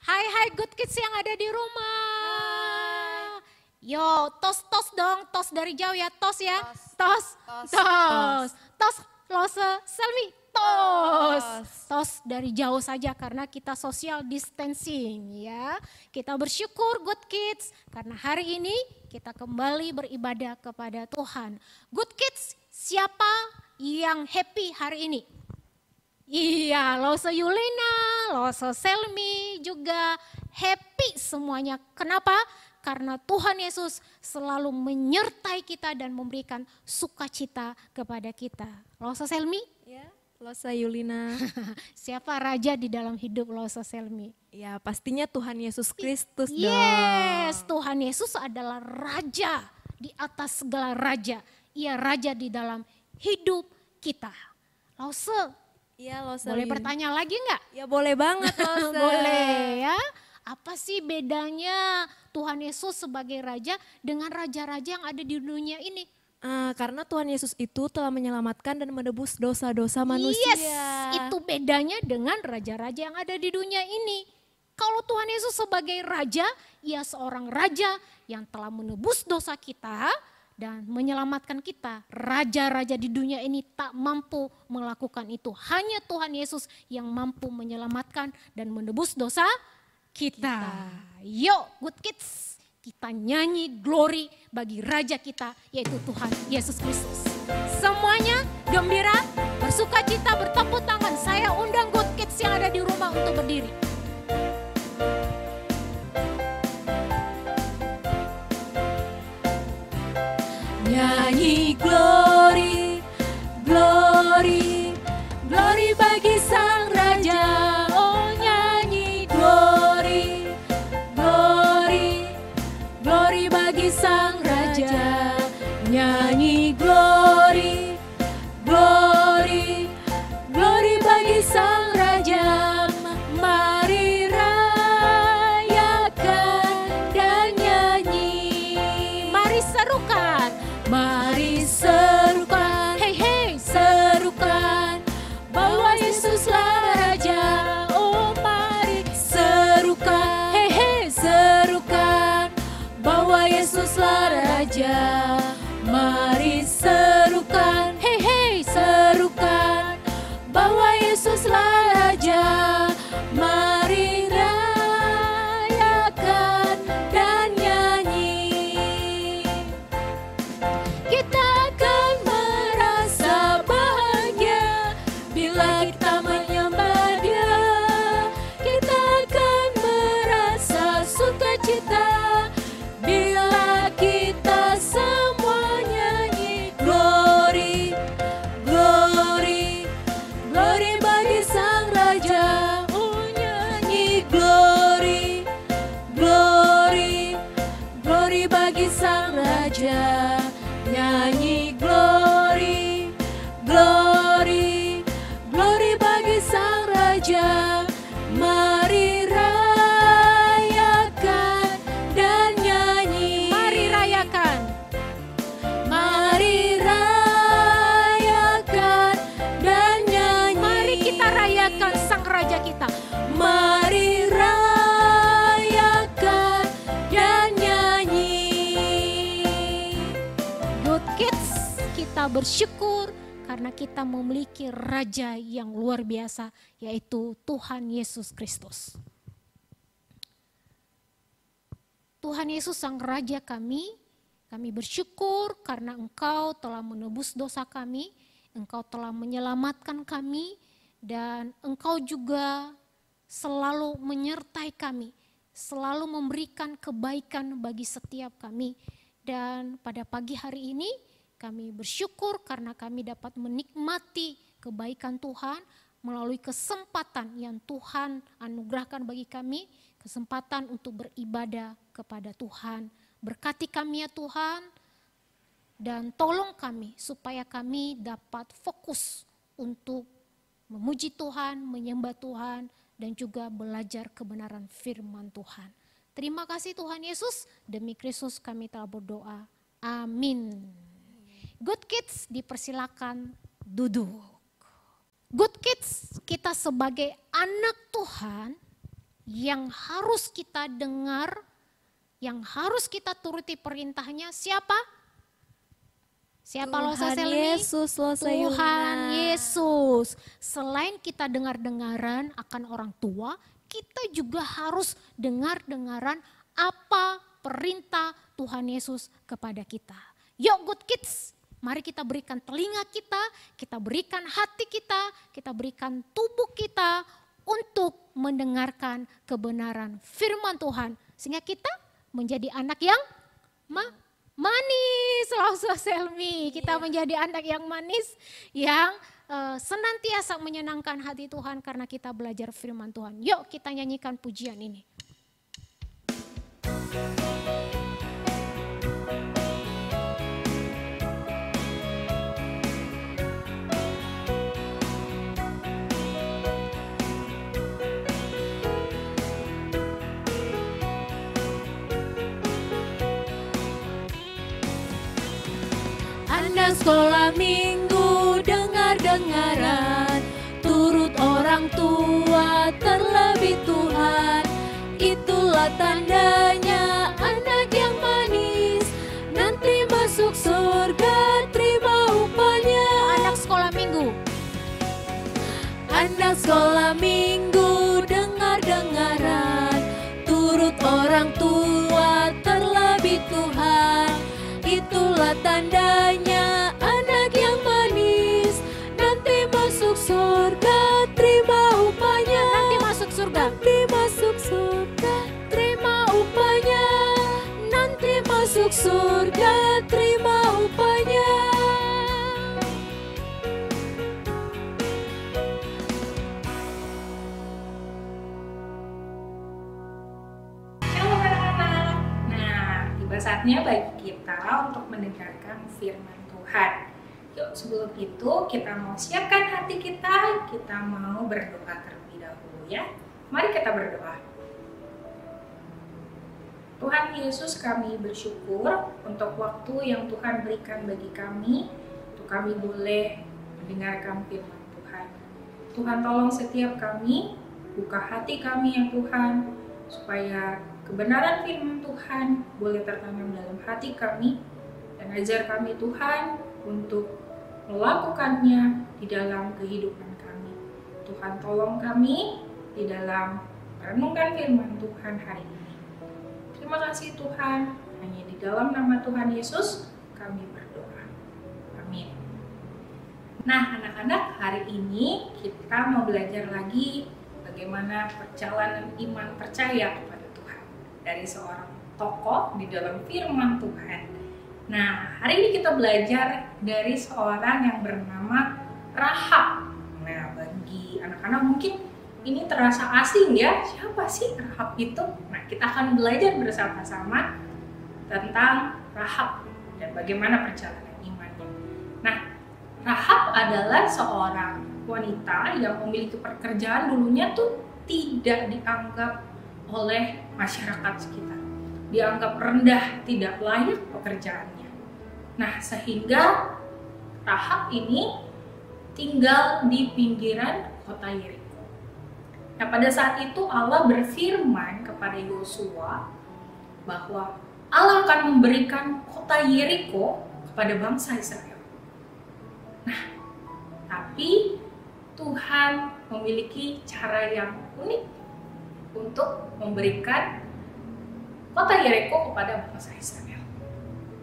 Hai good kids yang ada di rumah. Yo, tos dong, tos dari jauh ya, tos ya. Tos. Tos, Lose, Selvi, tos. Tos dari jauh saja karena kita social distancing ya. Kita bersyukur good kids karena hari ini kita kembali beribadah kepada Tuhan. Good kids, siapa yang happy hari ini? Iya, Lose Yulina, Lose Selmi juga happy semuanya. Kenapa? Karena Tuhan Yesus selalu menyertai kita dan memberikan sukacita kepada kita. Lose Selmi? Ya, Lose Yulina. Siapa raja di dalam hidup Lose Selmi? Ya, pastinya Tuhan Yesus Kristus dong. Yes, Tuhan Yesus adalah raja di atas segala raja. Ia raja di dalam hidup kita. Lose, Iya, Lose. boleh bertanya lagi nggak? Ya boleh banget Lose. Boleh ya. Apa sih bedanya Tuhan Yesus sebagai raja dengan raja-raja yang ada di dunia ini? Karena Tuhan Yesus itu telah menyelamatkan dan menebus dosa-dosa manusia. Yes, itu bedanya dengan raja-raja yang ada di dunia ini. Kalau Tuhan Yesus sebagai raja, ia seorang raja yang telah menebus dosa kita dan menyelamatkan kita. Raja-raja di dunia ini tak mampu melakukan itu. Hanya Tuhan Yesus yang mampu menyelamatkan dan menebus dosa kita. Yuk good kids, kita nyanyi glory bagi Raja kita yaitu Tuhan Yesus Kristus. Semuanya gembira, bersuka cita, bertepuk tangan. Saya undang good kids yang ada di rumah untuk berdiri. Nyanyi glory, glory, glory bagi Sang Raja. Oh nyanyi glory, glory, glory bagi Sang Raja. Nyanyi glory, glory, glory bagi Sang Raja. Mari rayakan dan nyanyi. Mari serukan. Mari serukan, hey hey serukan, bahwa Yesuslah Raja. Oh mari serukan, hey hey serukan, bahwa Yesuslah Raja. Mari serukan, hey hey serukan, bahwa Yesuslah Raja. Mari rayakan dan nyanyi. Kita akan merasa bahagia bila kita menyembah Dia. Kita akan merasa sukacita bila kita semua nyanyi glory, glory, glory bagi Sang Raja. Oh nyanyi glory, glory, glory bagi Sang Raja. Nyanyi glory, glory, glory bagi Sang Raja. Mari rayakan dan nyanyi. Mari rayakan. Mari rayakan dan nyanyi. Mari kita rayakan Sang Raja kita. Mari rayakan dan nyanyi. Good kids, kita bersyukur karena kita memiliki Raja yang luar biasa, yaitu Tuhan Yesus Kristus. Tuhan Yesus Sang Raja kami bersyukur karena Engkau telah menebus dosa kami, Engkau telah menyelamatkan kami, dan Engkau juga selalu menyertai kami, selalu memberikan kebaikan bagi setiap kami. Dan pada pagi hari ini kami bersyukur karena kami dapat menikmati kebaikan Tuhan melalui kesempatan yang Tuhan anugerahkan bagi kami, kesempatan untuk beribadah kepada Tuhan. Berkati kami ya Tuhan, dan tolong kami supaya kami dapat fokus untuk memuji Tuhan, menyembah Tuhan, dan juga belajar kebenaran firman Tuhan. Terima kasih Tuhan Yesus, demi Kristus kami telah berdoa. Amin. Good kids dipersilakan duduk. Good kids, kita sebagai anak Tuhan yang harus kita dengar, yang harus kita turuti perintahnya siapa? Siapa Losa Tuhan Selmi? Yesus, Losa Tuhan Yulina. Yesus. Selain kita dengar-dengaran akan orang tua, kita juga harus dengar-dengaran apa perintah Tuhan Yesus kepada kita. Yuk good kids, mari kita berikan telinga kita berikan hati kita berikan tubuh kita untuk mendengarkan kebenaran firman Tuhan. Sehingga kita menjadi anak yang manis, Losa Selmi. Kita menjadi anak yang manis, yang senantiasa menyenangkan hati Tuhan karena kita belajar firman Tuhan. Yuk kita nyanyikan pujian ini. Anak sekolah minggu dengar-dengaran, turut orang tua terlebih Tuhan. Itulah tandanya anak yang manis, nanti masuk surga terima upahnya. Anak sekolah minggu. Anak sekolah minggu dengar-dengaran, turut orang tua terlebih Tuhan. Itulah tandanya anak yang manis, nanti masuk surga terima upahnya. Nanti masuk surga. Nanti masuk surga terima upahnya. Nanti masuk surga terima upahnya. Halo anak-anak. Nah, tiba saatnya bagi kita untuk mendengarkan firman Tuhan. Yuk, sebelum itu kita mau siapkan hati kita mau berdoa terlebih dahulu ya. Mari kita berdoa. Tuhan Yesus, kami bersyukur untuk waktu yang Tuhan berikan bagi kami, untuk kami boleh mendengarkan firman Tuhan. Tuhan tolong setiap kami, buka hati kami ya Tuhan, supaya kebenaran firman Tuhan boleh tertanam dalam hati kami, dan ajar kami Tuhan untuk melakukannya di dalam kehidupan kami. Tuhan tolong kami di dalam merenungkan firman Tuhan hari ini. Terima kasih Tuhan, hanya di dalam nama Tuhan Yesus kami berdoa. Amin. Nah anak-anak, hari ini kita mau belajar lagi bagaimana perjalanan iman percaya kepada Tuhan dari seorang tokoh di dalam firman Tuhan. Nah, hari ini kita belajar dari seorang yang bernama Rahab. Nah, bagi anak-anak mungkin ini terasa asing ya, siapa sih Rahab itu? Nah, kita akan belajar bersama-sama tentang Rahab dan bagaimana perjalanan imannya. Nah, Rahab adalah seorang wanita yang memiliki pekerjaan dulunya tuh tidak dianggap oleh masyarakat sekitar. Dianggap rendah, tidak layak pekerjaannya. Nah, sehingga Rahab ini tinggal di pinggiran kota Yeriko. Nah, pada saat itu Allah berfirman kepada Yosua bahwa Allah akan memberikan kota Yeriko kepada bangsa Israel. Nah, tapi Tuhan memiliki cara yang unik untuk memberikan kota Yeriko kepada bangsa Israel.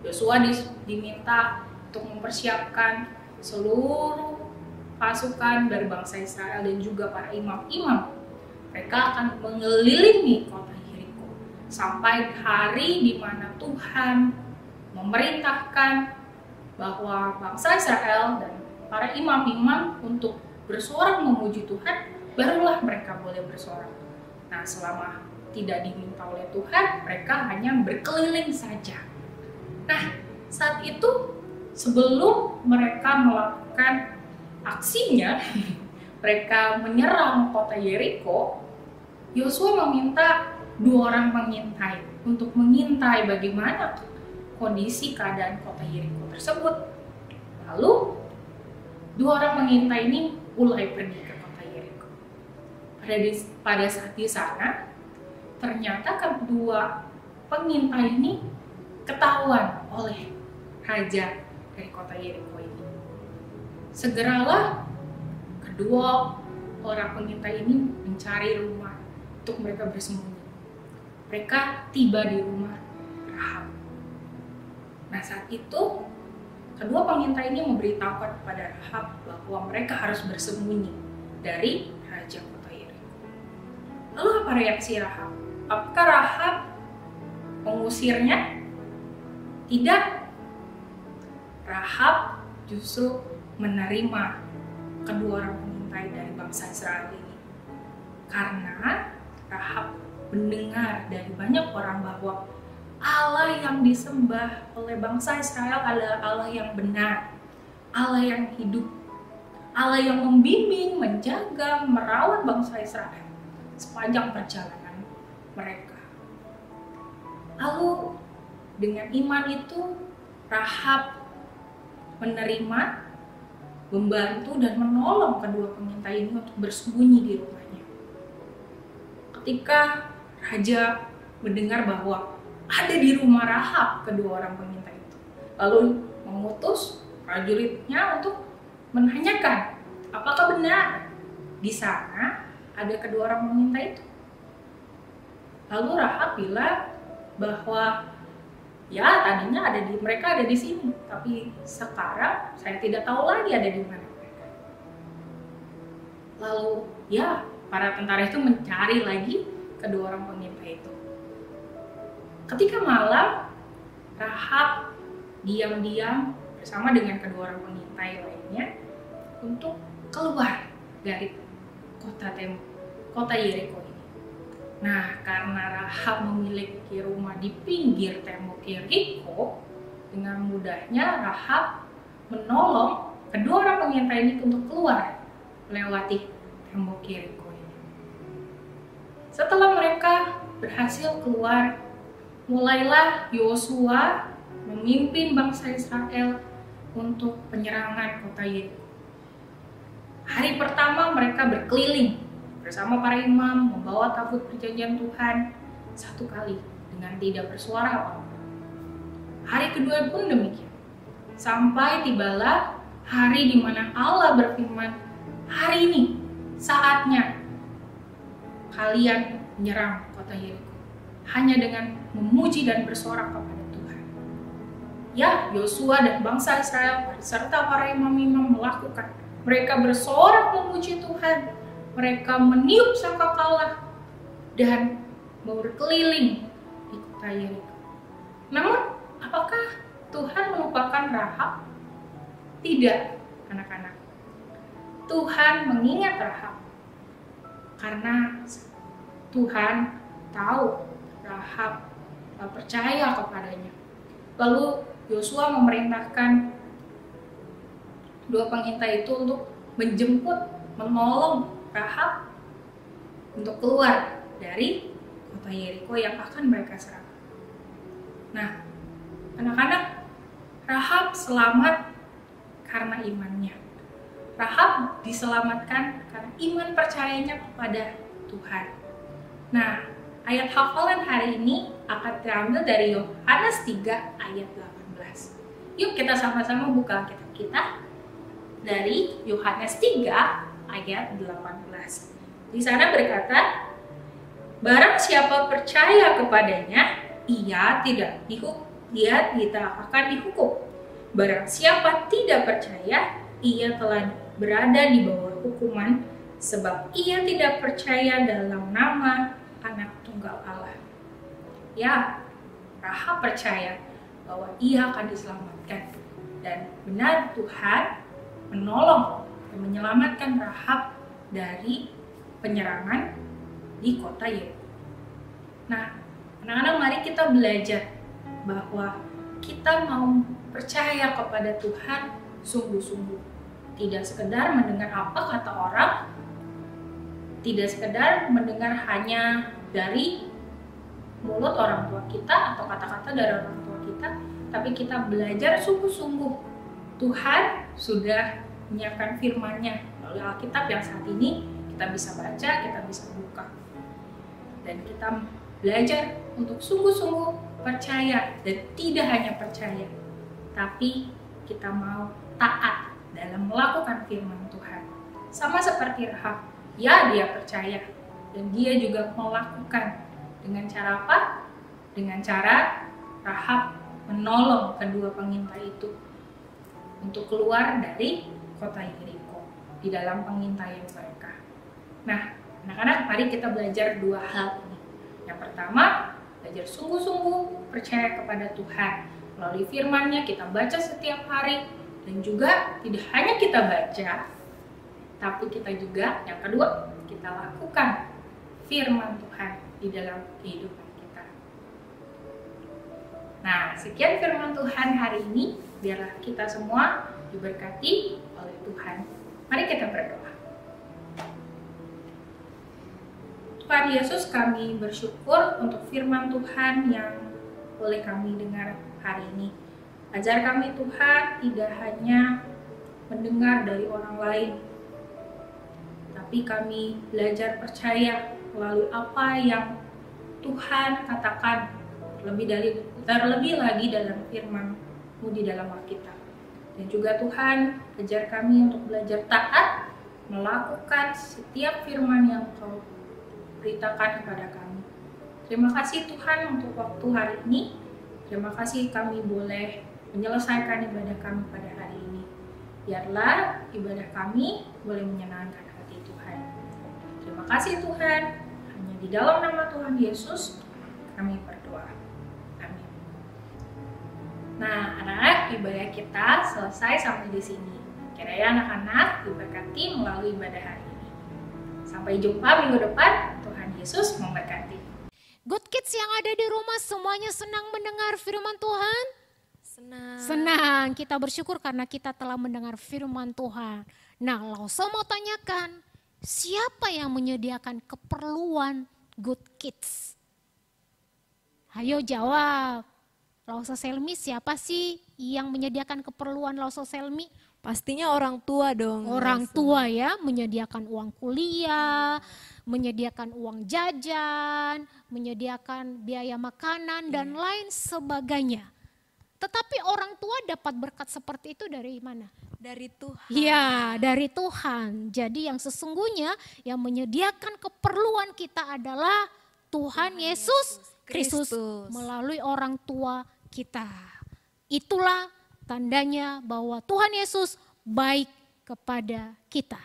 Yosua diminta untuk mempersiapkan seluruh pasukan dari bangsa Israel dan juga para imam-imam. Mereka akan mengelilingi kota Yeriko sampai hari di mana Tuhan memerintahkan bahwa bangsa Israel dan para imam-imam untuk bersorak memuji Tuhan, barulah mereka boleh bersorak. Nah, selama tidak diminta oleh Tuhan, mereka hanya berkeliling saja. Nah, saat itu sebelum mereka melakukan aksinya, mereka menyerang kota Yeriko, Yosua meminta 2 orang pengintai untuk mengintai bagaimana kondisi keadaan kota Yeriko tersebut. Lalu 2 orang pengintai ini mulai pergi ke kota Yeriko. pada saat di sana, ternyata kedua pengintai ini ketahuan oleh raja dari kota Yeriko ini. Segeralah kedua orang pengintai ini mencari rumah untuk mereka bersembunyi. Mereka tiba di rumah Rahab. Nah, saat itu kedua pengintai ini memberitahukan kepada Rahab bahwa mereka harus bersembunyi dari raja kota Yeriko. Lalu apa reaksi Rahab? Apakah Rahab mengusirnya? Tidak. Rahab justru menerima kedua orang pengintai dari bangsa Israel ini. Karena Rahab mendengar dari banyak orang bahwa Allah yang disembah oleh bangsa Israel adalah Allah yang benar, Allah yang hidup, Allah yang membimbing, menjaga, merawat bangsa Israel sepanjang perjalanan mereka. Lalu dengan iman itu Rahab menerima, membantu dan menolong kedua pengintai ini untuk bersembunyi di rumahnya. Ketika raja mendengar bahwa ada di rumah Rahab kedua orang pengintai itu, lalu mengutus prajuritnya untuk menanyakan apakah benar di sana ada kedua orang pengintai itu. Lalu Rahab bilang bahwa ya tadinya mereka ada di sini, tapi sekarang saya tidak tahu lagi ada di mana mereka. Lalu ya para tentara itu mencari lagi kedua orang pengintai itu. Ketika malam, Rahab diam-diam bersama dengan kedua orang pengintai lainnya untuk keluar dari kota Yeriko ini. Nah, karena Rahab memiliki rumah di pinggir tembok Yeriko, dengan mudahnya Rahab menolong kedua orang pengintai ini untuk keluar melewati tembok Yeriko ini. Setelah mereka berhasil keluar, mulailah Yosua memimpin bangsa Israel untuk penyerangan kota Yeriko. Hari pertama mereka berkeliling bersama para imam membawa tabut perjanjian Tuhan satu kali dengan tidak bersuara apa-apa. Hari kedua pun demikian. Sampai tibalah hari di mana Allah berfirman, hari ini saatnya kalian menyerang kota Yeriko hanya dengan memuji dan bersorak kepada Tuhan. Ya, Yosua dan bangsa Israel serta para imam-imam melakukan. Mereka bersorak memuji Tuhan. Mereka meniup sangkakala dan berkeliling di kota Yeriko. Namun, apakah Tuhan melupakan Rahab? Tidak, anak-anak. Tuhan mengingat Rahab karena Tuhan tahu Rahab percaya kepadanya. Lalu Yosua memerintahkan dua pengintai itu untuk menjemput, menolong Rahab untuk keluar dari kota Yeriko yang akan mereka serang. Nah, anak-anak, Rahab selamat karena imannya. Rahab diselamatkan karena iman percayanya kepada Tuhan. Nah, ayat hafalan hari ini akan terambil dari Yohanes 3 ayat 18. Yuk kita sama-sama buka kitab kita dari Yohanes 3 ayat 18. Di sana berkata, barang siapa percaya kepadanya, ia tidak akan dihukum. Barang siapa tidak percaya, ia telah berada di bawah hukuman, sebab ia tidak percaya dalam nama Anak Tunggal Allah. Ya, Rahab percaya bahwa ia akan diselamatkan, dan benar Tuhan menolong dan menyelamatkan Rahab dari penyerangan di kota Yeriko. Nah, anak-anak, mari kita belajar bahwa kita mau percaya kepada Tuhan sungguh-sungguh. Tidak sekedar mendengar apa kata orang, tidak sekedar mendengar hanya dari mulut orang tua kita atau kata-kata dari orang tua kita, tapi kita belajar sungguh-sungguh. Tuhan sudah menyiapkan firman-Nya melalui Alkitab yang saat ini kita Kita bisa baca, kita bisa buka. Dan kita belajar untuk sungguh-sungguh percaya, dan tidak hanya percaya, tapi kita mau taat dalam melakukan firman Tuhan. Sama seperti Rahab, ya dia percaya, dan dia juga melakukan. Dengan cara apa? Dengan cara Rahab menolong kedua pengintai itu untuk keluar dari kota Yeriko di dalam pengintaian mereka. Nah, anak-anak, mari kita belajar dua hal ini. Yang pertama, belajar sungguh-sungguh percaya kepada Tuhan. Melalui firman-Nya kita baca setiap hari, dan juga tidak hanya kita baca, tapi kita juga, yang kedua, kita lakukan firman Tuhan di dalam kehidupan kita. Nah, sekian firman Tuhan hari ini. Biarlah kita semua diberkati oleh Tuhan. Mari kita berdoa. Tuhan Yesus, kami bersyukur untuk firman Tuhan yang boleh kami dengar hari ini. Ajar kami Tuhan tidak hanya mendengar dari orang lain, tapi kami belajar percaya melalui apa yang Tuhan katakan, terlebih lagi dalam firman-Mu di dalam Alkitab. Dan juga Tuhan, ajar kami untuk belajar taat, melakukan setiap firman yang Kau beritakan kepada kami. Terima kasih Tuhan untuk waktu hari ini. Terima kasih kami boleh menyelesaikan ibadah kami pada hari ini. Biarlah ibadah kami boleh menyenangkan hati Tuhan. Terima kasih Tuhan. Hanya di dalam nama Tuhan Yesus kami berdoa. Amin. Nah, anak-anak, ibadah kita selesai sampai di sini. Kiranya anak-anak diberkati melalui ibadah hari ini. Sampai jumpa minggu depan. Tuhan Yesus memberkati. Good Kids yang ada di rumah semuanya senang mendengar firman Tuhan? Senang. Senang, kita bersyukur karena kita telah mendengar firman Tuhan. Nah, Lauso mau tanyakan, siapa yang menyediakan keperluan Good Kids? Ayo jawab. Lauso Selmi, siapa sih yang menyediakan keperluan Lauso Selmi? Pastinya orang tua dong. Orang tua ya, menyediakan uang kuliah, menyediakan uang jajan, menyediakan biaya makanan dan lain sebagainya. Tetapi orang tua dapat berkat seperti itu dari mana? Dari Tuhan. Ya, dari Tuhan. Jadi yang sesungguhnya yang menyediakan keperluan kita adalah Tuhan Yesus Kristus melalui orang tua kita. Itulah tandanya bahwa Tuhan Yesus baik kepada kita.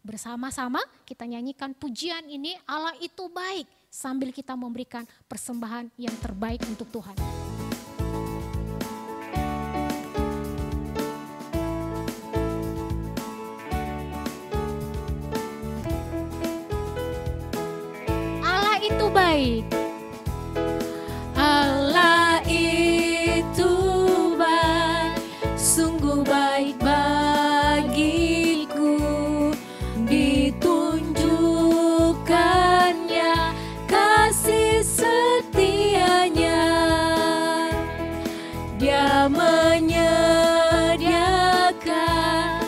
Bersama-sama kita nyanyikan pujian ini, Allah itu baik, sambil kita memberikan persembahan yang terbaik untuk Tuhan. Allah itu baik. Allah itu baik, sungguh baik bagiku, ditunjukkannya kasih setianya. Dia menyediakan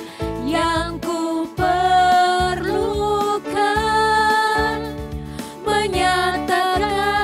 yang ku perlukan, menyatakan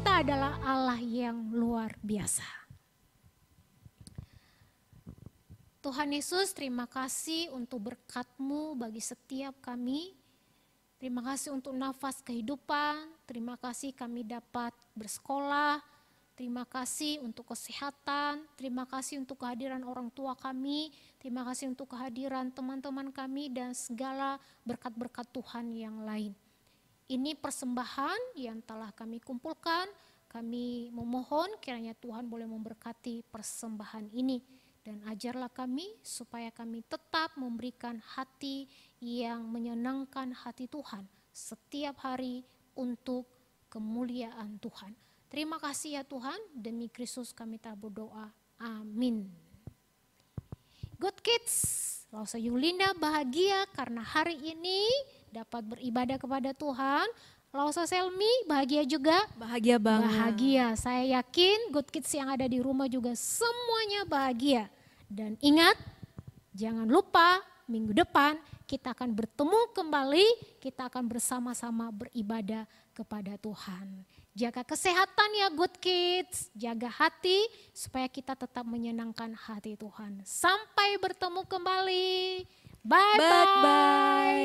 kita adalah Allah yang luar biasa. Tuhan Yesus, terima kasih untuk berkat-Mu bagi setiap kami. Terima kasih untuk nafas kehidupan, terima kasih kami dapat bersekolah, terima kasih untuk kesehatan, terima kasih untuk kehadiran orang tua kami, terima kasih untuk kehadiran teman-teman kami dan segala berkat-berkat Tuhan yang lain. Ini persembahan yang telah kami kumpulkan, kami memohon kiranya Tuhan boleh memberkati persembahan ini. Dan ajarlah kami supaya kami tetap memberikan hati yang menyenangkan hati Tuhan setiap hari untuk kemuliaan Tuhan. Terima kasih ya Tuhan, demi Kristus kami telah berdoa. Amin. Good Kids, Lausa Yulinda bahagia karena hari ini dapat beribadah kepada Tuhan. Lausa Selmi bahagia juga? Bahagia banget. Bahagia, saya yakin Good Kids yang ada di rumah juga semuanya bahagia. Dan ingat, jangan lupa minggu depan kita akan bertemu kembali, kita akan bersama-sama beribadah kepada Tuhan. Jaga kesehatan ya Good Kids, jaga hati supaya kita tetap menyenangkan hati Tuhan. Sampai bertemu kembali, bye-bye.